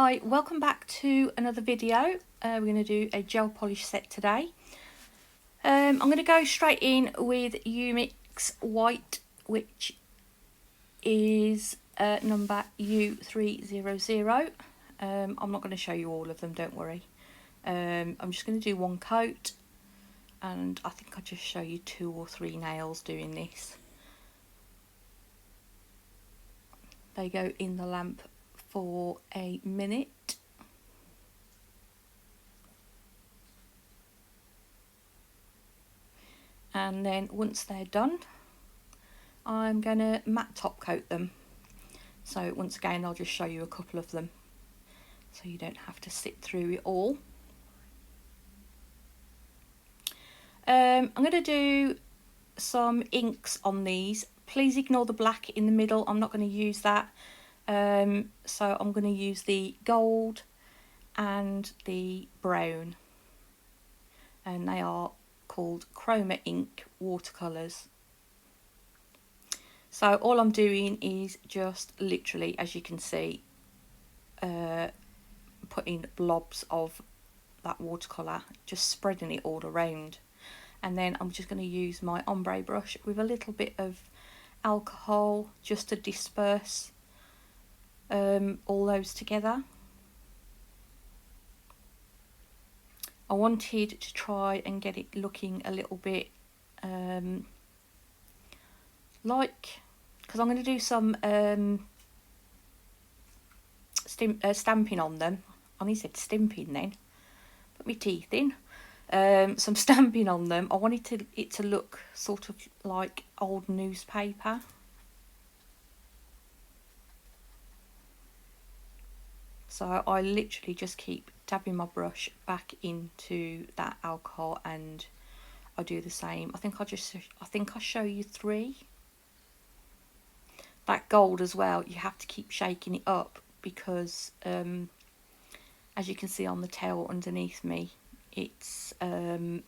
Hi, welcome back to another video. We're going to do a gel polish set today. I'm going to go straight in with Umikk's white, which is number U300. I'm not going to show you all of them, don't worry. I'm just going to do one coat, and I think I'll just show you 2 or 3 nails doing this. They go in the lamp for a minute. And then once they're done, I'm going to matte top coat them. So once again, I'll just show you a couple of them so you don't have to sit through it all. I'm going to do some inks on these. Please ignore the black in the middle. I'm not going to use that. So I'm going to use the gold and the brown, and they are called Chroma Ink watercolours. So all I'm doing is just literally, as you can see, putting blobs of that watercolour, just spreading it all around, and then I'm just going to use my ombre brush with a little bit of alcohol just to disperse all those together. I wanted to try and get it looking a little bit like, because I'm going to do some stamping on them. I nearly said stimping then, put my teeth in. Some stamping on them. I wanted it to look sort of like old newspaper. So I literally just keep dabbing my brush back into that alcohol, and I do the same. I think I'll show you 3. That gold as well, you have to keep shaking it up because as you can see on the towel underneath me, it's the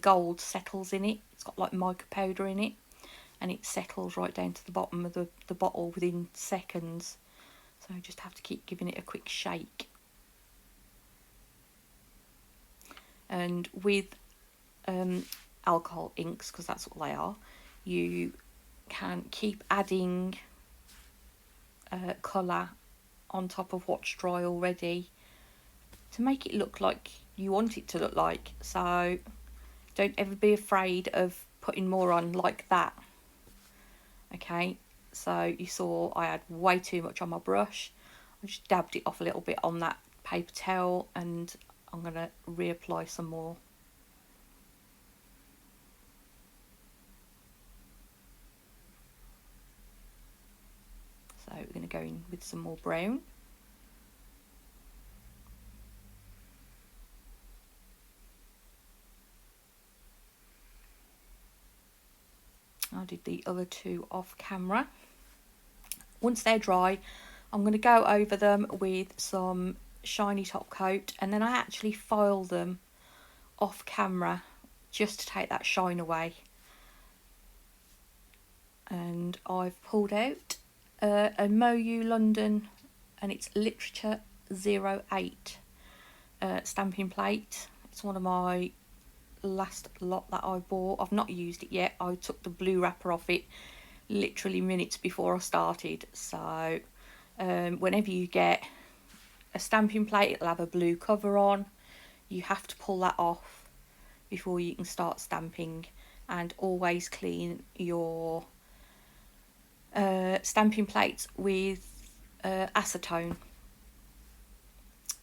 gold settles in it. It's got like mica powder in it, and it settles right down to the bottom of the bottle within seconds. So I just have to keep giving it a quick shake. And with alcohol inks, because that's what they are, you can keep adding colour on top of what's dry already to make it look like you want it to look like. So don't ever be afraid of putting more on like that. Okay, so you saw I had way too much on my brush. I just dabbed it off a little bit on that paper towel, and I'm going to reapply some more. So we're going to go in with some more brown. I did the other 2 off camera. Once they're dry, I'm going to go over them with some shiny top coat, and then I actually file them off camera just to take that shine away. And I've pulled out a MoU London, and it's Literature 08 stamping plate. It's one of my last lot that I bought. I've not used it yet. I took the blue wrapper off it literally minutes before I started. So whenever you get a stamping plate, it'll have a blue cover on. You have to pull that off before you can start stamping, and always clean your stamping plates with acetone.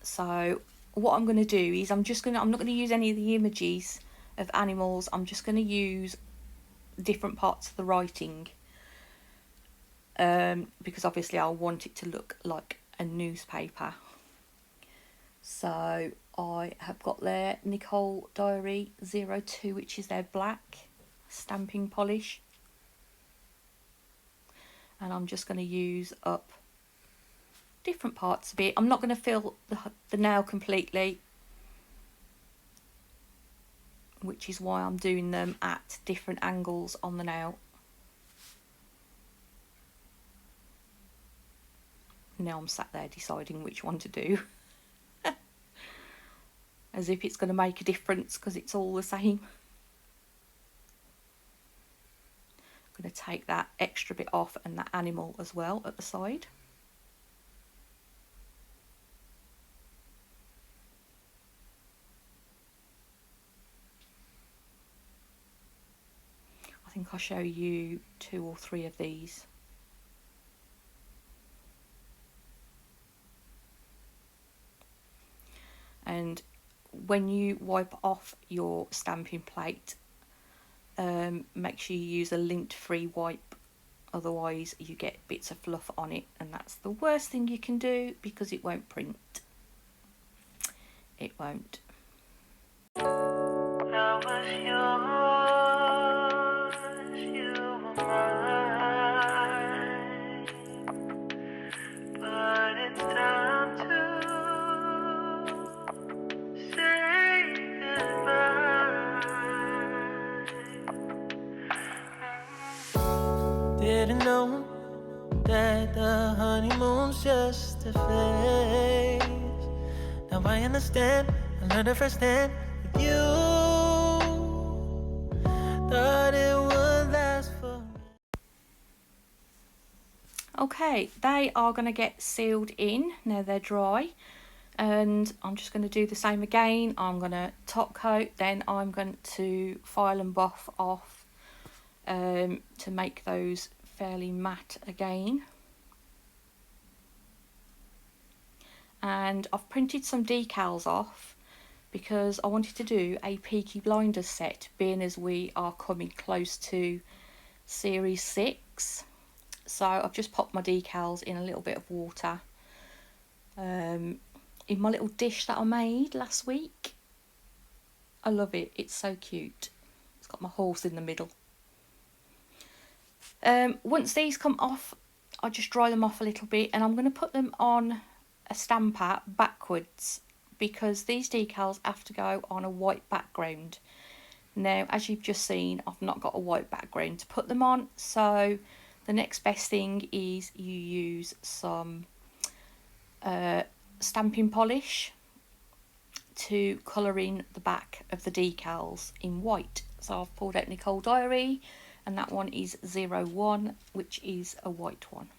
So what I'm going to do is I'm not going to use any of the images of animals. I'm just going to use different parts of the writing, because obviously I want it to look like a newspaper. So I have got their Nicole Diary 02, which is their black stamping polish, and I'm just going to use up different parts of it. I'm not going to fill the nail completely, which is why I'm doing them at different angles on the nail. Now I'm sat there deciding which one to do. As if it's going to make a difference because it's all the same. I'm going to take that extra bit off and that animal as well at the side. I think I'll show you 2 or 3 of these. And when you wipe off your stamping plate, make sure you use a lint-free wipe, otherwise you get bits of fluff on it, and that's the worst thing you can do because it won't print. It won't. Didn't know that the honeymoon's just a phase. Now I understand, I learned it firsthand with you. Thought it would last for. Okay, they are going to get sealed in now they're dry, and I'm just going to do the same again. I'm going to top coat, then I'm going to file and buff off to make those fairly matte again. And I've printed some decals off because I wanted to do a Peaky Blinders set, being as we are coming close to series 6. So I've just popped my decals in a little bit of water in my little dish that I made last week. I love it, it's so cute. It's got my horse in the middle. Once these come off, I just dry them off a little bit, and I'm going to put them on a stamper backwards because these decals have to go on a white background. Now, as you've just seen, I've not got a white background to put them on, so the next best thing is you use some stamping polish to colour in the back of the decals in white. So I've pulled out Nicole Diary, and that one is 01, which is a white one.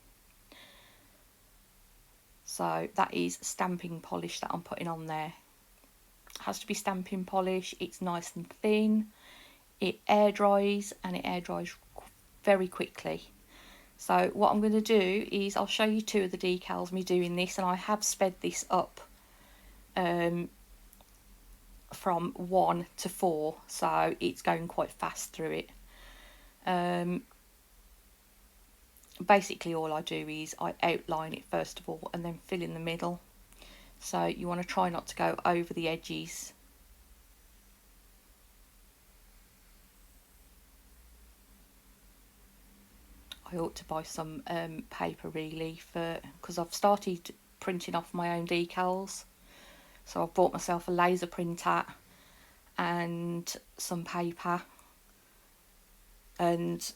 So that is stamping polish that I'm putting on there. It has to be stamping polish, it's nice and thin, it air dries, and it air dries very quickly. So what I'm going to do is I'll show you 2 of the decals me doing this, and I have sped this up from 1 to 4, so it's going quite fast through it. Basically all I do is I outline it first of all and then fill in the middle, so you want to try not to go over the edges. I ought to buy some paper really, because I've started printing off my own decals, so I've bought myself a laser printer and some paper. And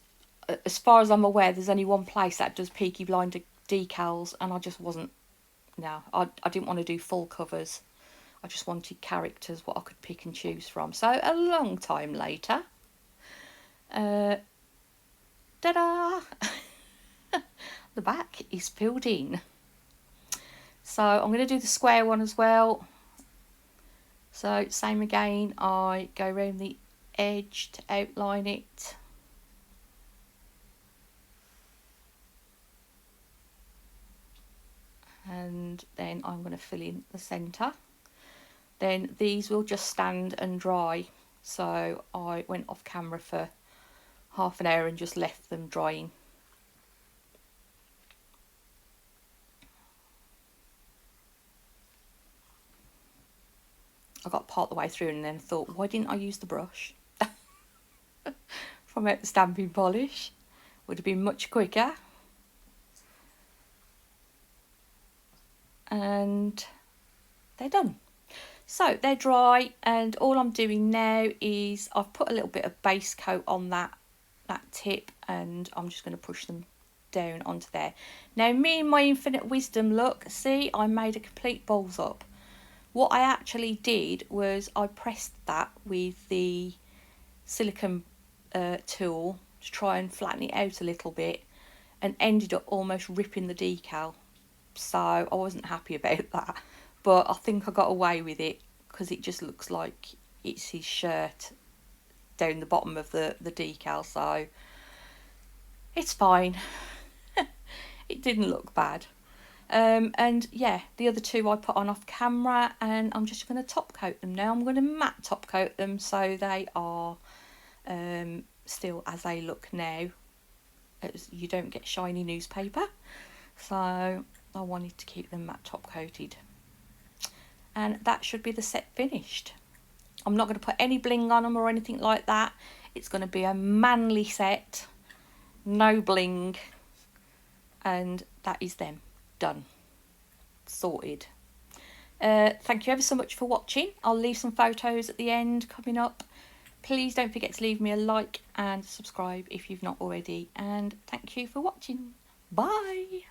as far as I'm aware, there's only one place that does Peaky Blinder decals, and I just wasn't, no, I didn't want to do full covers. I just wanted characters what I could pick and choose from. So a long time later, ta-da! The back is filled in. So I'm going to do the square one as well. So same again, I go around the edge to outline it. And then I'm going to fill in the centre. Then these will just stand and dry. So I went off camera for half an hour and just left them drying. I got part of the way through and then thought, why didn't I use the brush from out the stamping polish? Would have been much quicker. And they're done. So they're dry, and all I'm doing now is I've put a little bit of base coat on that tip, and I'm just going to push them down onto there. Now, me and my infinite wisdom look, see, I made a complete balls up. What I actually did was I pressed that with the silicone tool to try and flatten it out a little bit, and ended up almost ripping the decal. So I wasn't happy about that, but I think I got away with it because it just looks like it's his shirt down the bottom of the decal, so it's fine. It didn't look bad. And yeah, the other two I put on off camera, and I'm just going to top coat them now. I'm going to matte top coat them so they are still as they look now. You don't get shiny newspaper, so I wanted to keep them matte top coated, and that should be the set finished. I'm not going to put any bling on them or anything like that. It's going to be a manly set, no bling, and that is them done, sorted. Thank you ever so much for watching. I'll leave some photos at the end coming up. Please don't forget to leave me a like and subscribe if you've not already, and thank you for watching. Bye.